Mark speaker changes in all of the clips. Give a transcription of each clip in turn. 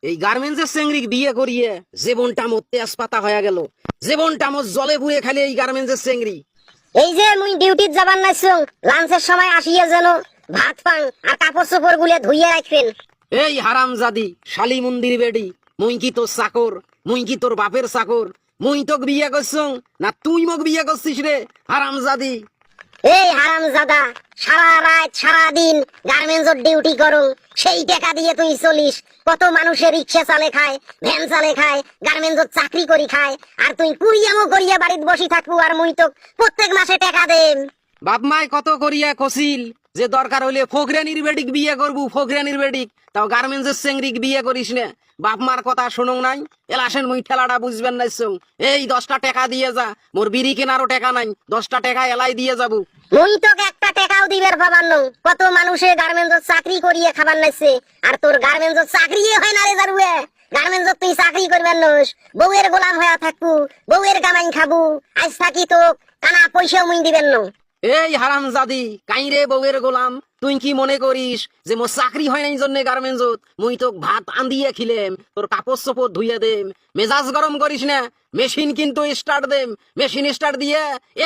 Speaker 1: এই গার্মেন্টসের চেংড়িক বিয়ে করিয়ে জীবনটা মোর তেজপাতা হয়ে গেল, জীবনটা মোর জলে পুড়ে খালি এই গার্মেন্টসের চেংড়ি।
Speaker 2: এই যে মুই ডিউটিত যাবার নাইছুং, লাঞ্চের সময় আসিয়া যেন ভাত পাং আর কাপড় চোপড় গুলে ধুইয়ে রাখবেন।
Speaker 1: এই হারামজাদি শালি মন্দির বেডি, মুই কি তোর চাকর? মুই কি তোর বাপের চাকর? মুই তোক বিয়ে করছং না তুই মোক বিয়ে করছিস রে হারামজাদি?
Speaker 2: এই হারামজাদা, সারা রাত সারা দিন গার্মেন্টসের ডিউটি করো, সেই টাকা দিয়ে তুই চলিস। কত মানুষের রিক্সা চালে খায়, ভ্যান চালে খায়, গার্মেন্টসের চাকরি করি খায়, আর তুই কুড়িয়ামো করিয়া বাড়িতে বসি থাকবো আর মুই তো প্রত্যেক মাসে টাকা দেন।
Speaker 1: বাপ মায় কত করিয়া কছিল যে দরকার হইলে ফকরানির বেডিক বিয়ে করবু, ফকরানির বেডিক, তাও গার্মেন্টসের চেংড়িক বিয়ে করিস না। বাপ মার কথা শুনুন নাই, এলাসেন মুই ঠেলাটা বুঝবেন নাই। এই 10টা টাকা দিয়ে যা, মোর বিড়ি কেনারও টাকা নাই, 10টা টাকা এলাই দিয়ে যাবো।
Speaker 2: মুই তোকে একটা টাকাও দিবার ভাবার নই। কত মানুষে গার্মেন্টসের চাকরি করিয়ে খাবার নাইছে, আর তোর গার্মেন্টসের চাকরি হয় না রে জারুয়ে। গার্মেন্টসের তুই চাকরি করবেন নস, বউয়ের গোলাম হয়ে থাকবো, বউয়ের কামাই খাবো। আজ থাকি তো কানা পয়সাও মুই দিবেন ন।
Speaker 1: এই হারামজাদি কাইরে বউয়ের গোলাম, তুই কি মনে করিস যে মোর চাকরি হয় নাই জন্য গার্মেন্টসত মুই তোক ভাত আন্দিয়ে খিলেম, তোর কাপড় চোপড় ধুইয়ে দেম? মেজাজ গরম করিস না, মেশিন কিন্তু স্টার্ট দেম। মেশিন স্টার্ট দিয়ে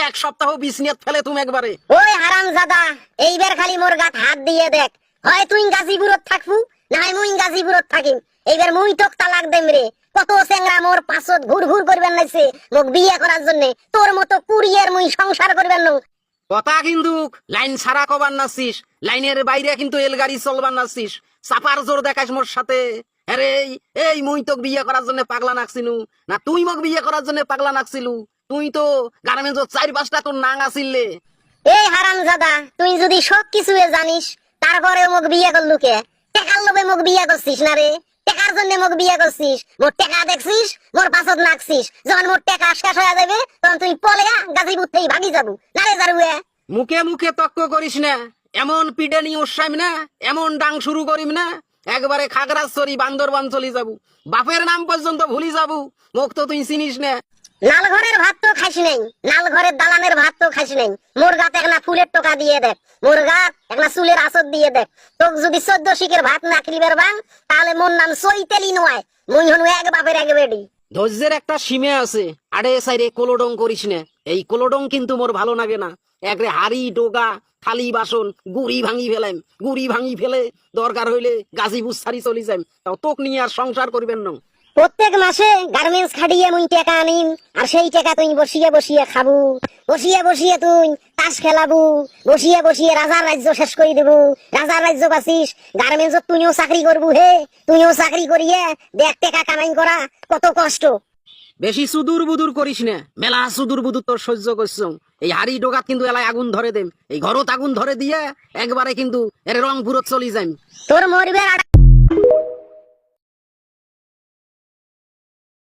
Speaker 1: 1 সপ্তাহ বিছনিয়াত ফেলে তুমি একবারে।
Speaker 2: ওই হারামজাদা, এইবার খালি মোর গাত হাত দিয়ে দেখ, হয় তুই গাজীপুরত থাকবু না হয় মুই গাজীপুরত থাকিম। এইবার মুই তোক তালাক দেম রে। কত চেংরা মোর পাছত ঘুর ঘুর করবেন নাইছে মোক বিয়ে করার জন্য, তোর মতো কুড়িয়ের মুই সংসার করবেন ন।
Speaker 1: কথা কিন্তু লাইন ছাড়া কবার নাচিস, লাইনের বাইরে কিন্তু এল গাড়ি চলবার নাচিস, চাপার জোর দেখাস মোর সাথে। আরে এই মুই তোক বিয়ে করার জন্য পাগলা নাকছিনু না তুই মোক বিয়ে করার জন্য পাগলা নাকছিলু? তুই তো গার্মেন্টসত 4-5টা তোর নাং আসিলে।
Speaker 2: এই হারামজাদা, তুই যদি সব কিছু জানিস তারপরে মোক বিয়ে করলু কে? টাকার লোভে মোক বিয়ে করছিস না রে? টাকার জন্য মোক বিয়ে করছিস? মোর টাকা দেখছিস, মোর পাছত নাকছিস। যখন মোর টাকা শেষ হয়ে যাবে তখন তুই পলেয়া গাজীপুর থেকে ভাগি যাবো না রে জারুয়ে।
Speaker 1: মুখে মুখে তক্ক করিস না, এমন পিডেনি ওসাইম না, এমন ডাং শুরু করিম না, একবারে খাগড়াছড়ি বান্দরবান চলি যাবো, বাপের নাম পর্যন্ত ভুলি যাবো। মোক তো তুই চিনিস না।
Speaker 2: নাল ঘরের ভাত তো খাইস নাই, নাল ঘরের দালানের ভাত তো খাইস নাই। মোর গাত একনা ফুলের টোকা দিয়ে দেখ, মোর গাত একনা চুলের আসর দিয়ে দেখ। তোক যদি 14 শিকের ভাত না খিলিবার বাং, তাহলে মোর নাম চৈতালি নয়। মুই হনু এক বাপের এক বেডি।
Speaker 1: ধৈর্যের একটা সীমে আছে, আড়ে সাইরে কোলোডং করিস না। এই কোলোডং কিন্তু মোর ভালো লাগে না। একরে হাড়ি ডোগা থালি বাসন গুড়ি ভাঙি ফেলাম, গুড়ি ভাঙি ফেলে দরকার হইলে গাজীপুর ছাড়ি চলি যাইম, তাও তোক নিয়ে আর সংসার করিবেন না।
Speaker 2: প্রত্যেক মাসে গার্মেন্টস খাটিয়ে মুই টাকা আনিম, আর সেই টাকা তুই বসিয়ে বসিয়ে খাবু, বসিয়ে বসিয়ে তুই তাস খেলাবু, বসিয়ে বসিয়ে রাজার রাজ্য শেষ করে দেবু। রাজার রাজ্য বাসিস, গার্মেন্টসত তুইও চাকরি করবু হে। তুইও চাকরি করিয়ে দেখ টাকা কামাই করা কত কষ্ট।
Speaker 1: বেশি সুদূর বুদুর করিস না, মেলা সুদূর বুদুর তোর সহ্য করছ। এই হাড়ি ডোগাত কিন্তু এলায় আগুন ধরে দেম, এই ঘরত আগুন ধরে দিয়ে একবারে কিন্তু এর রংপুরত চলি যাইম।
Speaker 2: তোর মরবে